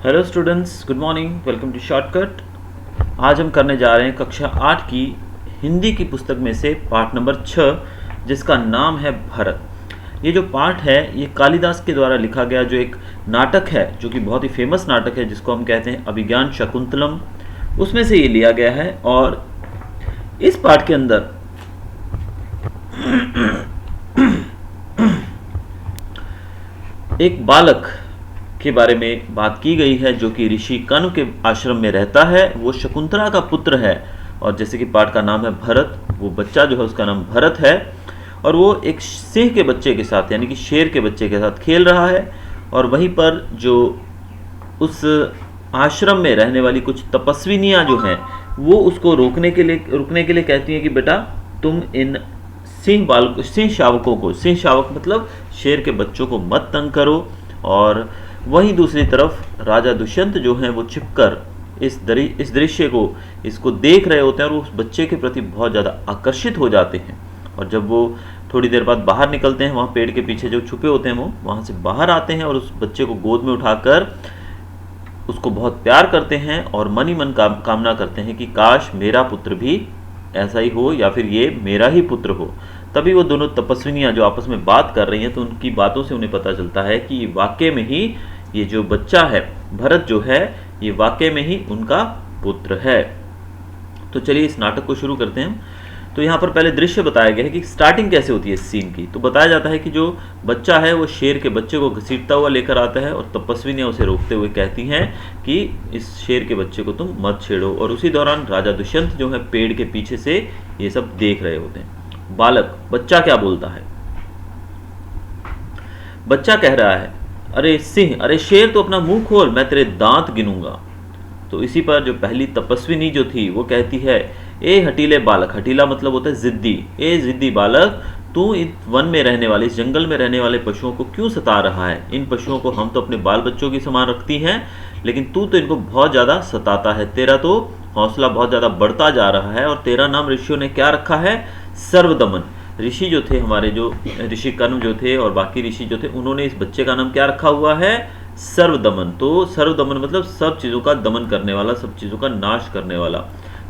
Hello students, good morning. Welcome to shortcut. आज हम करने जा रहे हैं कक्षा 8 की हिंदी की पुस्तक में से पाठ नंबर 6, जिसका नाम है भरत। ये जो पाठ है ये कालिदास के द्वारा लिखा गया जो एक नाटक है, जो कि बहुत ही फेमस नाटक है, जिसको हम कहते हैं अभिज्ञान शकुंतलम, उसमें से ये लिया गया है। और इस पाठ के अंदर एक बालक के बारे में बात की गई है जो कि ऋषि कण्व के आश्रम में रहता है। वो शकुंतला का पुत्र है और जैसे कि पाठ का नाम है भरत, वो बच्चा जो है उसका नाम भरत है और वो एक सिंह के बच्चे के साथ यानी कि शेर के बच्चे के साथ खेल रहा है। और वहीं पर जो उस आश्रम में रहने वाली कुछ तपस्विनियां जो हैं वो उसको रुकने के लिए कहती हैं कि बेटा तुम इन सिंह शावकों को, सिंह शावक मतलब शेर के बच्चों को मत तंग करो। और वहीं दूसरी तरफ राजा दुष्यंत जो हैं वो छिपकर इस दृश्य को इसको देख रहे होते हैं और उस बच्चे के प्रति बहुत ज़्यादा आकर्षित हो जाते हैं। और जब वो थोड़ी देर बाद बाहर निकलते हैं, वहाँ पेड़ के पीछे जो छुपे होते हैं वो वहाँ से बाहर आते हैं और उस बच्चे को गोद में उठाकर उसको बहुत प्यार करते हैं और मन ही मन कामना करते हैं कि काश मेरा पुत्र भी ऐसा ही हो या फिर ये मेरा ही पुत्र हो। तभी वो दोनों तपस्विनियां जो आपस में बात कर रही हैं तो उनकी बातों से उन्हें पता चलता है कि वाकई में ही ये जो बच्चा है भरत जो है ये वाकई में ही उनका पुत्र है। तो चलिए इस नाटक को शुरू करते हैं। तो यहाँ पर पहले दृश्य बताया गया है कि स्टार्टिंग कैसे होती है इस सीन की। तो बताया जाता है कि जो बच्चा है वो शेर के बच्चे को घसीटता हुआ लेकर आता है और तपस्विनियां उसे रोकते हुए कहती हैं कि इस शेर के बच्चे को तुम मत छेड़ो। और उसी दौरान राजा दुष्यंत जो है पेड़ के पीछे से ये सब देख रहे होते हैं। बालक बच्चा क्या बोलता है? बच्चा कह रहा है, अरे सिंह, अरे शेर तो अपना मुंह खोल, मैं तेरे दांत गिनूंगा। तो इसी पर जो पहली तपस्विनी जो थी वो कहती है, ए हटीले बालक, हटीला मतलब होता है जिद्दी, ए जिद्दी बालक, तू इस वन में रहने वाले, इस जंगल में रहने वाले पशुओं को क्यों सता रहा है? इन पशुओं को हम तो अपने बाल बच्चों की समान रखती हैं, लेकिन तू तो इनको बहुत ज़्यादा सताता है। तेरा तो हौसला बहुत ज़्यादा बढ़ता जा रहा है। और तेरा नाम ऋषियों ने क्या रखा है? सर्वदमन। ऋषि जो थे हमारे, जो ऋषि कण्व जो थे और बाकी ऋषि जो थे, उन्होंने इस बच्चे का नाम क्या रखा हुआ है? सर्वदमन। तो सर्वदमन मतलब सब चीज़ों का दमन करने वाला, सब चीज़ों का नाश करने वाला।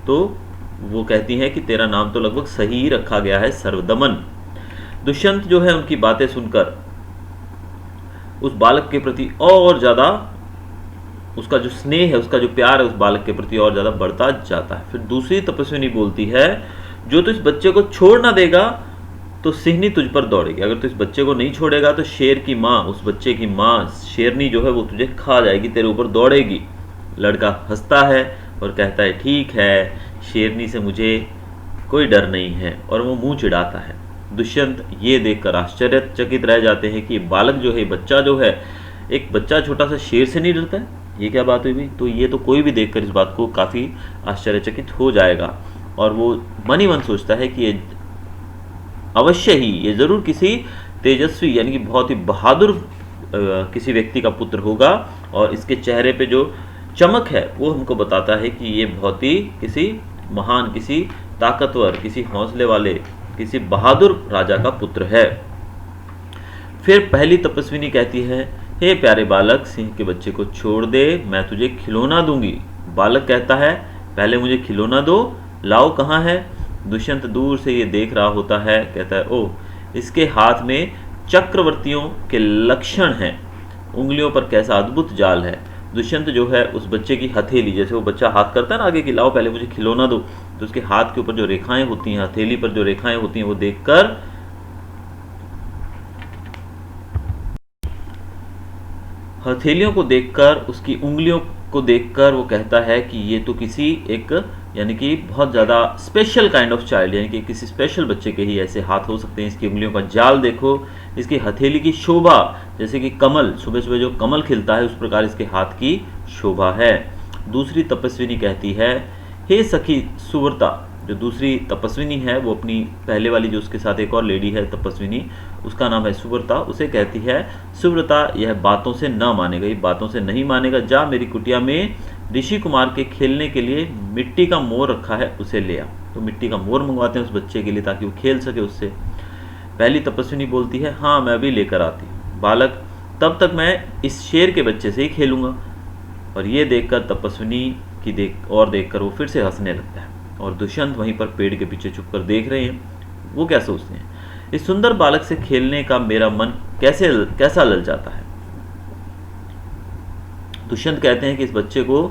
तो वो कहती है कि तेरा नाम तो लगभग सही ही रखा गया है, सर्वदमन। दुष्यंत जो है उनकी बातें सुनकर उस बालक के प्रति और ज़्यादा उसका जो स्नेह है, उसका जो प्यार है उस बालक के प्रति और ज़्यादा बढ़ता जाता है। फिर दूसरी तपस्विनी बोलती है, जो तो इस बच्चे को छोड़ ना देगा तो सिंहनी तुझ पर दौड़ेगी। अगर तू इस बच्चे को नहीं छोड़ेगा तो शेर की माँ, उस बच्चे की माँ शेरनी जो है वो तुझे खा जाएगी, तेरे ऊपर दौड़ेगी। लड़का हंसता है और कहता है, ठीक है, शेरनी से मुझे कोई डर नहीं है, और वो मुंह चिढ़ाता है। दुष्यंत ये देखकर आश्चर्यचकित रह जाते हैं कि बालक जो है, बच्चा जो है, एक बच्चा छोटा सा शेर से नहीं डरता है, ये क्या बात हुई भी? तो ये तो कोई भी देखकर इस बात को काफ़ी आश्चर्यचकित हो जाएगा और वो मन ही मन सोचता है कि ये अवश्य ही, ये ज़रूर किसी तेजस्वी यानी कि बहुत ही बहादुर किसी व्यक्ति का पुत्र होगा। और इसके चेहरे पे जो चमक है वो हमको बताता है कि ये बहुत ही किसी महान, किसी ताकतवर, किसी हौसले वाले, किसी बहादुर राजा का पुत्र है। फिर पहली तपस्विनी कहती है, हे प्यारे बालक, सिंह के बच्चे को छोड़ दे, मैं तुझे खिलौना दूंगी। बालक कहता है, पहले मुझे खिलौना दो, लाओ कहाँ है? दुष्यंत दूर से ये देख रहा होता है, कहता है, ओह, इसके हाथ में चक्रवर्तियों के लक्षण हैं, उंगलियों पर कैसा अद्भुत जाल है। दुष्यंत जो है उस बच्चे की हथेली, जैसे वो बच्चा हाथ करता है ना आगे कि लाओ पहले मुझे खिलौना दो, तो उसके हाथ के ऊपर जो रेखाएं होती हैं, हथेली पर जो रेखाएं होती हैं, वो देखकर हथेलियों को देखकर, उसकी उंगलियों को देखकर वो कहता है कि ये तो किसी एक यानी कि बहुत ज़्यादा स्पेशल काइंड ऑफ चाइल्ड, यानी कि किसी स्पेशल बच्चे के ही ऐसे हाथ हो सकते हैं। इसकी उंगलियों का जाल देखो, इसकी हथेली की शोभा, जैसे कि कमल, सुबह सुबह जो कमल खिलता है उस प्रकार इसके हाथ की शोभा है। दूसरी तपस्विनी कहती है, हे सखी सुव्रता, जो दूसरी तपस्विनी है वो अपनी पहले वाली जो उसके साथ एक और लेडी है तपस्विनी, उसका नाम है सुव्रता, उसे कहती है, सुव्रता, यह बातों से न मानेगा, ये बातों से नहीं मानेगा, जा मेरी कुटिया में ऋषि कुमार के खेलने के लिए मिट्टी का मोर रखा है, उसे ले आ। तो मिट्टी का मोर मंगवाते हैं उस बच्चे के लिए ताकि वो खेल सके उससे। पहली तपस्विनी बोलती है, हाँ मैं भी लेकर आती हूँ। बालक, तब तक मैं इस शेर के बच्चे से ही खेलूंगा। और ये देखकर तपस्विनी की देखकर वो फिर से हंसने लगता है, और दुष्यंत वहीं पर पेड़ के पीछे छुपकर देख रहे हैं। वो क्या सोचते हैं, इस सुंदर बालक से खेलने का मेरा मन कैसा ललचाता है। दुष्यंत कहते हैं कि इस बच्चे को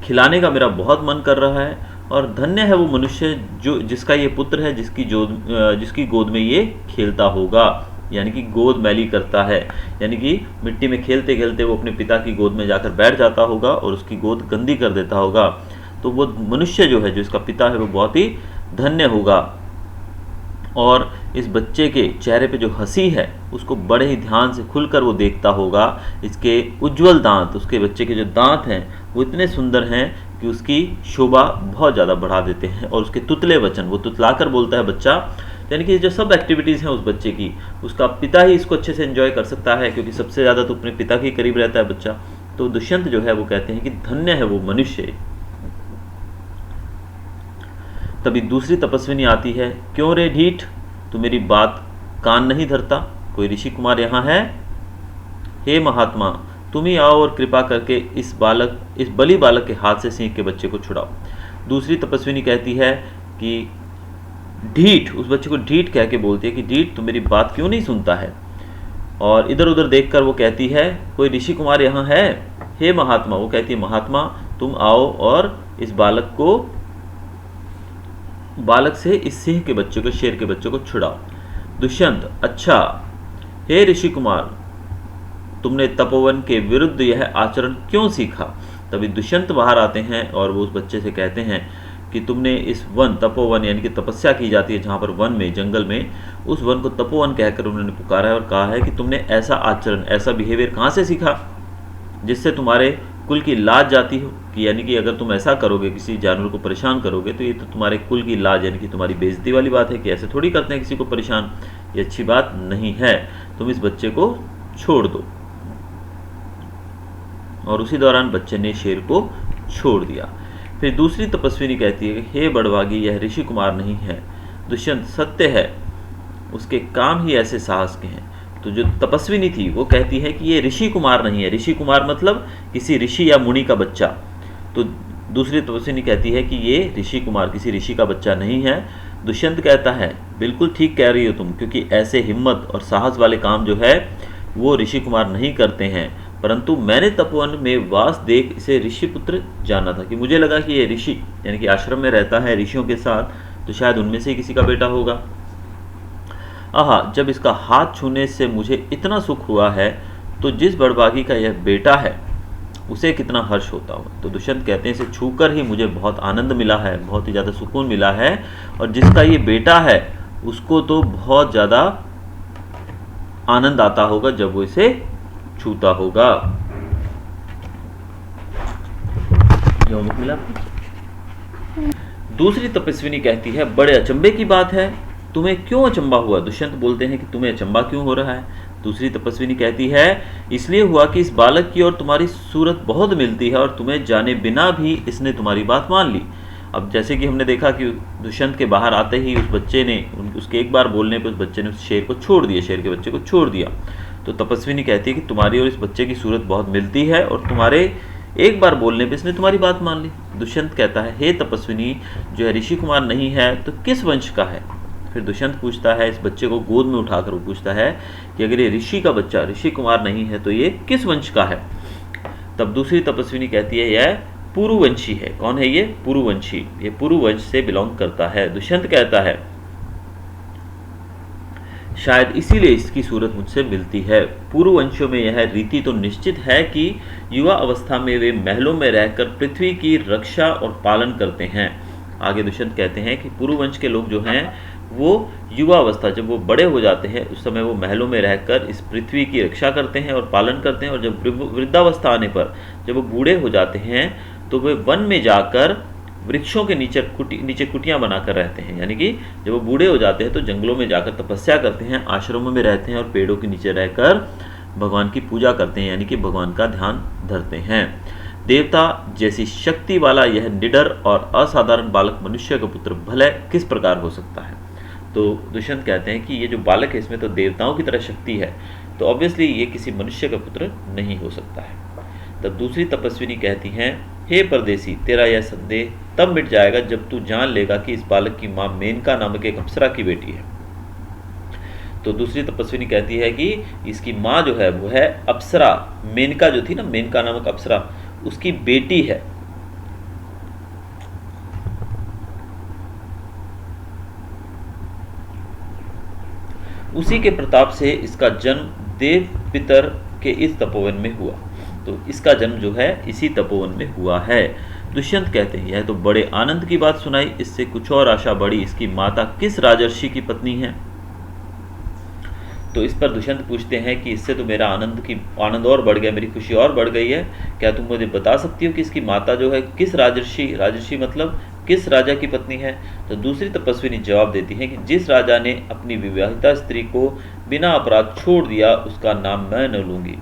खिलाने का मेरा बहुत मन कर रहा है, और धन्य है वो मनुष्य जिसका ये पुत्र है, जिसकी गोद में ये खेलता होगा। यानी कि गोद मैली करता है, यानी कि मिट्टी में खेलते खेलते वो अपने पिता की गोद में जाकर बैठ जाता होगा और उसकी गोद गंदी कर देता होगा। तो वो मनुष्य जो है, जो इसका पिता है, वो बहुत ही धन्य होगा। और इस बच्चे के चेहरे पे जो हंसी है उसको बड़े ही ध्यान से खुलकर वो देखता होगा। इसके उज्जवल दांत, उसके बच्चे के जो दांत हैं वो इतने सुंदर हैं कि उसकी शोभा बहुत ज़्यादा बढ़ा देते हैं। और उसके तुतले वचन, वो तुतलाकर बोलता है बच्चा, यानी कि जो सब एक्टिविटीज़ हैं उस बच्चे की, उसका पिता ही इसको अच्छे से एंजॉय कर सकता है, क्योंकि सबसे ज़्यादा तो अपने पिता के करीब रहता है बच्चा। तो दुष्यंत जो है वो कहते हैं कि धन्य है वो मनुष्य। तभी दूसरी तपस्विनी आती है। क्यों रे ढीठ, तू मेरी बात कान नहीं धरता? कोई ऋषि कुमार यहाँ है? हे महात्मा, तुम ही आओ और कृपा करके इस बलि बालक के हाथ से सिंह के बच्चे को छुड़ाओ। दूसरी तपस्विनी कहती है कि ढीठ, उस बच्चे को ढीठ कह के बोलती है कि ढीठ, तू मेरी बात क्यों नहीं सुनता है? और इधर उधर देखकर वो कहती है, कोई ऋषि कुमार यहाँ है? हे महात्मा, वो कहती है महात्मा, तुम आओ और इस बालक से इस सिंह के बच्चे को, शेर के बच्चे को छुड़ाओ। दुष्यंत, अच्छा, हे ऋषि कुमार, तुमने तपोवन के विरुद्ध यह आचरण क्यों सीखा? तभी दुष्यंत बाहर आते हैं और वो उस बच्चे से कहते हैं कि तुमने इस वन, तपोवन यानी कि तपस्या की जाती है जहाँ पर वन में, जंगल में, उस वन को तपोवन कहकर उन्होंने पुकारा है और कहा है कि तुमने ऐसा आचरण, ऐसा बिहेवियर कहाँ से सीखा जिससे तुम्हारे कुल की लाज जाती हो, कि यानी कि अगर तुम ऐसा करोगे, किसी जानवर को परेशान करोगे, तो ये तो तुम्हारे कुल की लाज यानी कि तुम्हारी बेइज्जती वाली बात है कि ऐसे थोड़ी करते हैं किसी को परेशान, ये अच्छी बात नहीं है, तुम इस बच्चे को छोड़ दो। और उसी दौरान बच्चे ने शेर को छोड़ दिया। फिर दूसरी तपस्विनी कहती है कि हे बड़भागी, यह ऋषि कुमार नहीं है। दुष्यंत, सत्य है, उसके काम ही ऐसे साहस के हैं। तो जो तपस्विनी थी वो कहती है कि ये ऋषि कुमार नहीं है। ऋषि कुमार मतलब किसी ऋषि या मुनि का बच्चा। तो दूसरी तपस्विनी कहती है कि ये ऋषि कुमार किसी ऋषि का बच्चा नहीं है। दुष्यंत कहता है, बिल्कुल ठीक कह रही हो तुम, क्योंकि ऐसे हिम्मत और साहस वाले काम जो है वो ऋषि कुमार नहीं करते हैं, परंतु मैंने तपोवन में वास देख इसे ऋषि पुत्र जाना था, कि मुझे लगा कि ये ऋषि यानी कि आश्रम में रहता है ऋषियों के साथ, तो शायद उनमें से किसी का बेटा होगा। आहा, जब इसका हाथ छूने से मुझे इतना सुख हुआ है, तो जिस बड़भागी का यह बेटा है उसे कितना हर्ष होता हो। तो दुष्यंत कहते हैं, इसे छूकर ही मुझे बहुत आनंद मिला है, बहुत ही ज़्यादा सुकून मिला है, और जिसका ये बेटा है उसको तो बहुत ज़्यादा आनंद आता होगा जब वो इसे छूता होगा। मिला। दूसरी तपस्विनी कहती है, बड़े अचंभे की बात है, तुम्हें क्यों अचंभा हुआ? दुष्यंत बोलते हैं कि तुम्हें अचंभा क्यों हो रहा है? दूसरी तपस्विनी कहती है, इसलिए हुआ कि इस बालक की और तुम्हारी सूरत बहुत मिलती है, और तुम्हें जाने बिना भी इसने तुम्हारी बात मान ली। अब जैसे कि हमने देखा कि दुष्यंत के बाहर आते ही उस बच्चे ने, उसके एक बार बोलने पर उस बच्चे ने उस शेर को छोड़ दिया, शेर के बच्चे को छोड़ दिया। तो तपस्विनी कहती है कि तुम्हारी और इस बच्चे की सूरत बहुत मिलती है, और तुम्हारे एक बार बोलने पे इसने तुम्हारी बात मान ली। दुष्यंत कहता है, हे तपस्विनी, जो है ऋषि कुमार नहीं है तो किस वंश का है? फिर दुष्यंत पूछता है, इस बच्चे को गोद में उठाकर वो पूछता है कि अगर ये ऋषि का बच्चा ऋषि कुमार नहीं है तो ये किस वंश का है? तब दूसरी तपस्विनी कहती है, यह पुरुवंशी है। कौन है ये? पुरुवंशी, ये पुरुवंश से बिलोंग करता है। दुष्यंत कहता है, शायद इसीलिए इसकी सूरत मुझसे मिलती है। पुरुवंशियों में यह रीति तो निश्चित है कि युवा अवस्था में वे महलों में रहकर पृथ्वी की रक्षा और पालन करते हैं। आगे दुष्यंत कहते हैं कि पुरुवंश के लोग जो हैं वो युवा अवस्था, जब वो बड़े हो जाते हैं उस समय वो महलों में रहकर इस पृथ्वी की रक्षा करते हैं और पालन करते हैं, और जब वृद्धावस्था आने पर, जब वो बूढ़े हो जाते हैं, तो वे वन में जाकर वृक्षों के नीचे कुटियां बनाकर रहते हैं। यानी कि जब वो बूढ़े हो जाते हैं तो जंगलों में जाकर तपस्या करते हैं, आश्रमों में रहते हैं और पेड़ों के नीचे रहकर भगवान की पूजा करते हैं, यानी कि भगवान का ध्यान धरते हैं। देवता जैसी शक्ति वाला यह निडर और असाधारण बालक मनुष्य का पुत्र भले किस प्रकार हो सकता है? तो दुष्यंत कहते हैं कि ये जो बालक है इसमें तो देवताओं की तरह शक्ति है, तो ऑब्वियसली ये किसी मनुष्य का पुत्र नहीं हो सकता है। तब दूसरी तपस्विनी कहती हैं, हे परदेसी, तेरा यह संदेह तब मिट जाएगा जब तू जान लेगा कि इस बालक की माँ मेनका नामक एक अप्सरा की बेटी है। तो दूसरी तपस्विनी कहती है कि इसकी माँ जो है वो है अप्सरा, मेनका जो थी ना, मेनका नामक अप्सरा, उसकी बेटी है। उसी के प्रताप से इसका जन्म देव पितर के इस तपोवन में हुआ। तो इसका जन्म जो है इसी तपोवन में हुआ है। दुष्यंत कहते हैं, यह तो बड़े आनंद की बात सुनाई, इससे कुछ और आशा बढ़ी, इसकी माता किस राजर्षि की पत्नी है? तो इस पर दुष्यंत पूछते हैं कि इससे तो मेरा आनंद और बढ़ गया, मेरी खुशी और बढ़ गई है। क्या तुम मुझे बता सकती हो कि इसकी माता जो है किस राजर्षि मतलब किस राजा की पत्नी है? तो दूसरी तपस्विनी जवाब देती है कि जिस राजा ने अपनी विवाहिता स्त्री को बिना अपराध छोड़ दिया, उसका नाम मैं न लूंगी।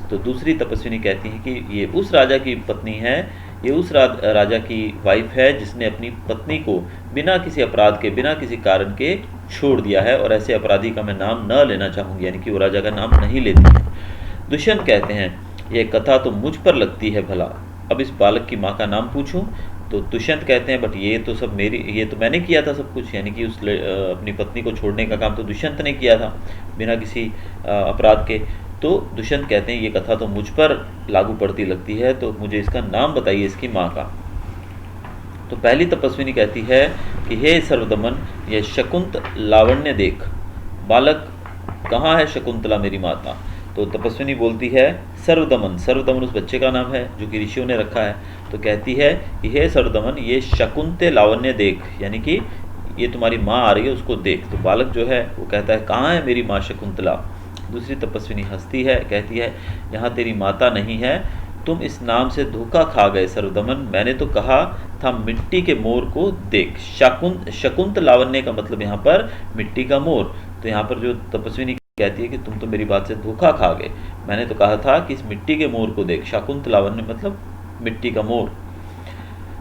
तो दूसरी तपस्विनी कहती है कि ये उस राजा की पत्नी है, ये उस राजा की वाइफ है जिसने अपनी पत्नी को बिना किसी अपराध के, बिना किसी कारण के छोड़ दिया है, और ऐसे अपराधी का मैं नाम न लेना चाहूँगी, यानी कि वो राजा का नाम नहीं लेती है। दुष्यंत कहते हैं, यह कथा तो मुझ पर लगती है भला, अब इस बालक की माँ का नाम पूछूं? तो दुष्यंत कहते हैं, बट ये तो मैंने किया था सब कुछ, यानी कि उस अपनी पत्नी को छोड़ने का काम तो दुष्यंत ने किया था बिना किसी अपराध के। तो दुष्यंत कहते हैं, ये कथा तो मुझ पर लागू पड़ती लगती है, तो मुझे इसका नाम बताइए, इसकी माँ का। तो पहली तपस्विनी कहती है कि हे सर्वदमन, यह शकुंत लावण्य देख, बालक कहाँ है शकुंतला मेरी माता? तो तपस्विनी बोलती है सर्वदमन, सर्वदमन उस बच्चे का नाम है जो कि ऋषियों ने रखा है। तो कहती है कि हे सर्वदमन, ये शकुंते लावण्य देख, यानी कि ये तुम्हारी माँ आ रही है, उसको देख। तो बालक जो है वो कहता है, कहाँ है मेरी माँ शकुंतला? दूसरी तपस्विनी हंसती है, कहती है, यहाँ तेरी माता नहीं है, तुम इस नाम से धोखा खा गए सर्वदमन, मैंने तो कहा था मिट्टी के मोर को देख। शकुंत लावण्य का मतलब यहाँ पर मिट्टी का मोर। तो यहाँ पर जो तपस्विनी कहती है कि तुम तो मेरी बात से धोखा खा गए, मैंने तो कहा था कि इस मिट्टी के मोर को देख। शकुंत लावण्य मतलब मिट्टी का मोर।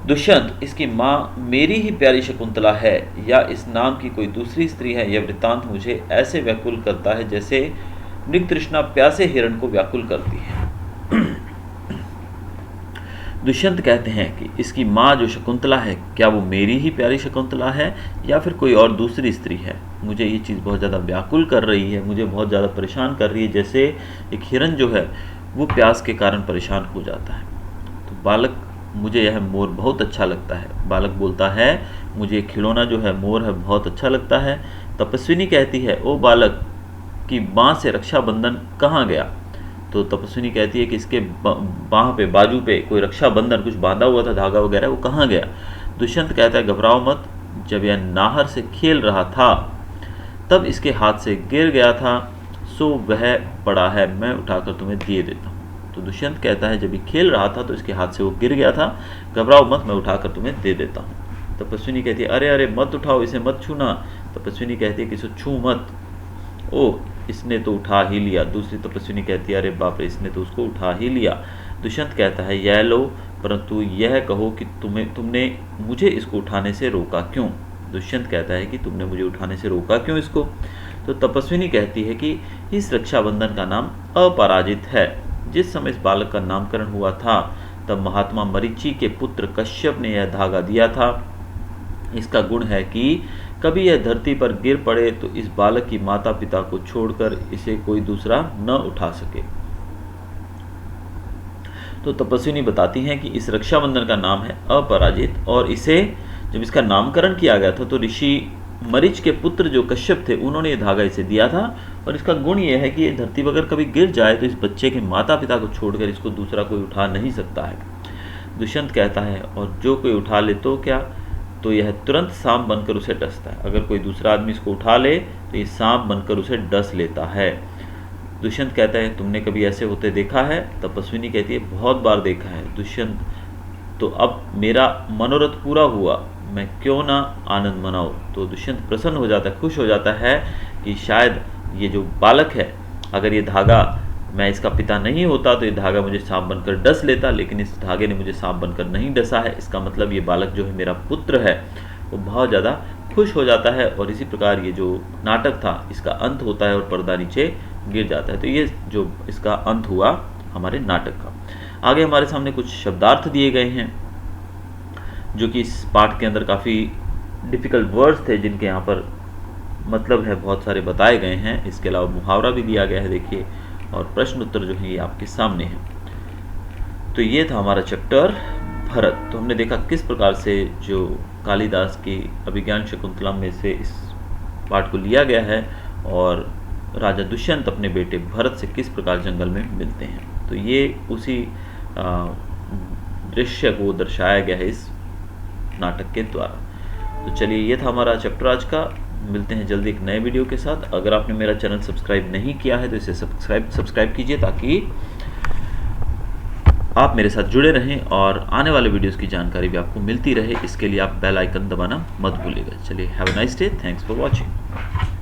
दुष्यंत, इसकी माँ मेरी ही प्यारी शकुंतला है या इस नाम की कोई दूसरी स्त्री है? यह वृत्तांत मुझे ऐसे व्याकुल करता है जैसे मृग तृष्णा प्यासे हिरण को व्याकुल करती है। दुष्यंत कहते हैं कि इसकी माँ जो शकुंतला है, क्या वो मेरी ही प्यारी शकुंतला है या फिर कोई और दूसरी स्त्री है? मुझे ये चीज़ बहुत ज़्यादा व्याकुल कर रही है, मुझे बहुत ज़्यादा परेशान कर रही है, जैसे एक हिरन जो है वो प्यास के कारण परेशान हो जाता है। तो बालक, मुझे यह मोर बहुत अच्छा लगता है। बालक बोलता है, मुझे खिलौना जो है मोर है बहुत अच्छा लगता है। तपस्विनी कहती है, ओ बालक की बाँ से रक्षाबंधन कहाँ गया? तो तपस्विनी कहती है कि इसके बाँह पे, बाजू पे कोई रक्षाबंधन कुछ बांधा हुआ था, धागा वगैरह, वो कहाँ गया? दुष्यंत कहता है, घबराओ मत, जब यह नाहर से खेल रहा था तब इसके हाथ से गिर गया था, सो वह पड़ा है, मैं उठाकर तुम्हें दे देता हूँ। तो दुष्यंत कहता है, जब ये खेल रहा था तो इसके हाथ से वो गिर गया था, घबराओ मत, मैं उठाकर तुम्हें दे देता हूँ। तपस्विनी कहती है, अरे अरे मत उठाओ, इसे मत छूना। तपस्विनी कहती है कि इसे छू मत, ओ इसने तो उठा ही लिया। दूसरी तपस्विनी कहती है, अरे बाप रे, इसने तो उसको उठा ही लिया। दुष्यंत कहता है, यह लो, परंतु यह कहो कि तुमने मुझे इसको उठाने से रोका क्यों? दुष्यंत कहता है कि तुमने मुझे उठाने से रोका क्यों इसको? तो तपस्विनी कहती है कि इस रक्षाबंधन का नाम अपराजित है। जिस समय इस बालक का नामकरण हुआ था तब महात्मा मरीचि के पुत्र कश्यप ने यह धागा दिया था। इसका गुण है कि कभी यह धरती पर गिर पड़े तो इस बालक की माता पिता को छोड़कर इसे कोई दूसरा न उठा सके। तो तपस्विनी बताती हैं कि इस रक्षाबंधन का नाम है अपराजित, और इसे जब इसका नामकरण किया गया था तो ऋषि मरीच के पुत्र जो कश्यप थे उन्होंने ये धागा इसे दिया था, और इसका गुण ये है कि ये धरती पर अगर कभी गिर जाए तो इस बच्चे के माता पिता को छोड़कर इसको दूसरा कोई उठा नहीं सकता है। दुष्यंत कहता है, और जो कोई उठा ले तो क्या? तो यह तुरंत सांप बनकर उसे डसता है। अगर कोई दूसरा आदमी इसको उठा ले तो ये सांप बनकर उसे डस लेता है। दुष्यंत कहता है, तुमने कभी ऐसे होते देखा है? तपस्विनी कहती है, बहुत बार देखा है दुष्यंत, तो अब मेरा मनोरथ पूरा हुआ, मैं क्यों ना आनंद मनाऊं। तो दुष्यंत प्रसन्न हो जाता है, खुश हो जाता है कि शायद ये जो बालक है, अगर ये धागा, मैं इसका पिता नहीं होता तो ये धागा मुझे सांप बनकर डस लेता, लेकिन इस धागे ने मुझे सांप बनकर नहीं डसा है, इसका मतलब ये बालक जो है मेरा पुत्र है। वो बहुत ज़्यादा खुश हो जाता है, और इसी प्रकार ये जो नाटक था इसका अंत होता है और पर्दा नीचे गिर जाता है। तो ये जो इसका अंत हुआ हमारे नाटक का। आगे हमारे सामने कुछ शब्दार्थ दिए गए हैं जो कि इस पाठ के अंदर काफ़ी डिफ़िकल्ट वर्ड्स थे जिनके यहाँ पर मतलब है बहुत सारे बताए गए हैं। इसके अलावा मुहावरा भी दिया गया है देखिए, और प्रश्न उत्तर जो है ये आपके सामने है। तो ये था हमारा चैप्टर भरत। तो हमने देखा किस प्रकार से जो कालिदास की अभिज्ञान शकुंतलम में से इस पाठ को लिया गया है और राजा दुष्यंत अपने बेटे भरत से किस प्रकार जंगल में मिलते हैं। तो ये उसी दृश्य को दर्शाया गया है इस नाटक के द्वारा। तो चलिए ये था हमारा चैप्टर आज का। मिलते हैं जल्दी एक नए वीडियो के साथ। अगर आपने मेरा चैनल सब्सक्राइब नहीं किया है तो इसे सब्सक्राइब कीजिए ताकि आप मेरे साथ जुड़े रहें और आने वाले वीडियोस की जानकारी भी आपको मिलती रहे। इसके लिए आप बेल आइकन दबाना मत भूलिएगा। चलिए have a nice day, thanks for watching.